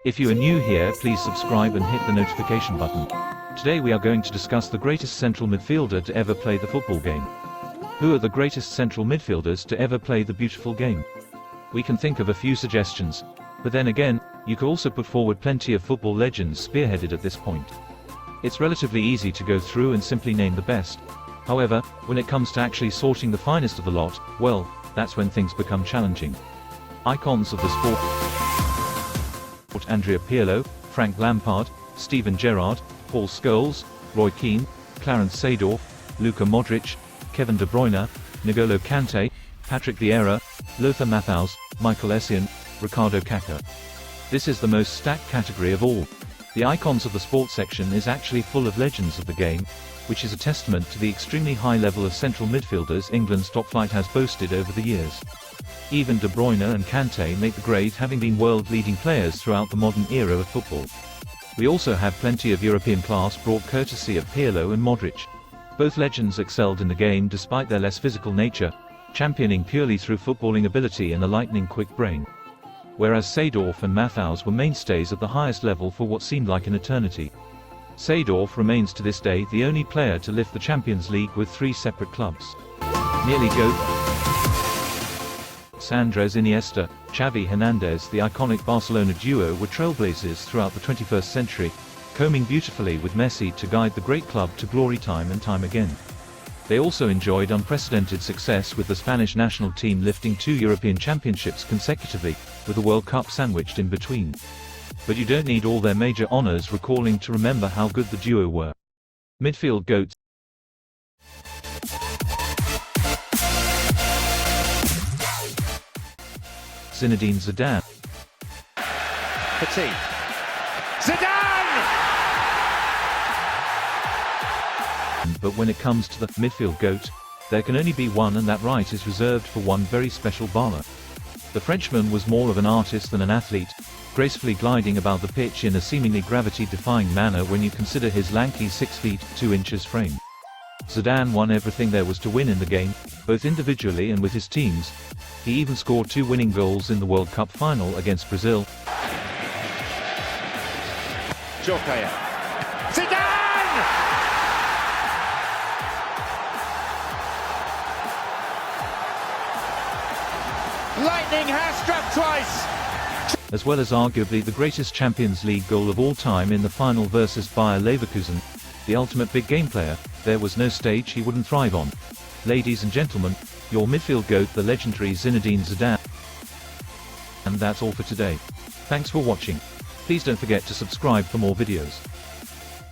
If you are new here, please subscribe and hit the notification button. Today we are going to discuss the greatest central midfielder to ever play the football game. Who are the greatest central midfielders to ever play the beautiful game? We can think of a few suggestions, but then again, you could also put forward plenty of football legends spearheaded at this point. It's relatively easy to go through and simply name the best. However, when it comes to actually sorting the finest of the lot, well, that's when things become challenging. Icons of the sport: Andrea Pirlo, Frank Lampard, Steven Gerrard, Paul Scholes, Roy Keane, Clarence Seedorf, Luka Modric, Kevin De Bruyne, N'Golo Kante, Patrick Vieira, Lothar Matthäus, Michael Essien, Ricardo Kaká. This is the most stacked category of all. The icons of the sports section is actually full of legends of the game, which is a testament to the extremely high level of central midfielders England's top flight has boasted over the years. Even De Bruyne and Kante make the grade, having been world-leading players throughout the modern era of football. We also have plenty of European class brought courtesy of Pirlo and Modric. Both legends excelled in the game despite their less physical nature, championing purely through footballing ability and a lightning-quick brain. Whereas Seedorf and Matthäus were mainstays at the highest level for what seemed like an eternity. Seedorf remains to this day the only player to lift the Champions League with 3 separate clubs. Nearly GOAT. Andres Iniesta, Xavi Hernandez. The iconic Barcelona duo were trailblazers throughout the 21st century, combing beautifully with Messi to guide the great club to glory time and time again. They also enjoyed unprecedented success with the Spanish national team lifting 2 European championships consecutively, with a World Cup sandwiched in between. But you don't need all their major honors recalling to remember how good the duo were. Midfield GOATs: Zinedine Zidane. Petit. Zidane! But when it comes to the midfield GOAT, there can only be one, and that right is reserved for one very special baller. The Frenchman was more of an artist than an athlete, gracefully gliding about the pitch in a seemingly gravity-defying manner when you consider his lanky 6 feet 2 inches frame. Zidane won everything there was to win in the game, both individually and with his teams. He even scored 2 winning goals in the World Cup final against Brazil. Joker. Zidane! Lightning has struck twice! As well as arguably the greatest Champions League goal of all time in the final versus Bayer Leverkusen, the ultimate big game player, there was no stage he wouldn't thrive on. Ladies and gentlemen, your midfield GOAT, the legendary Zinedine Zidane. And that's all for today. Thanks for watching. Please don't forget to subscribe for more videos.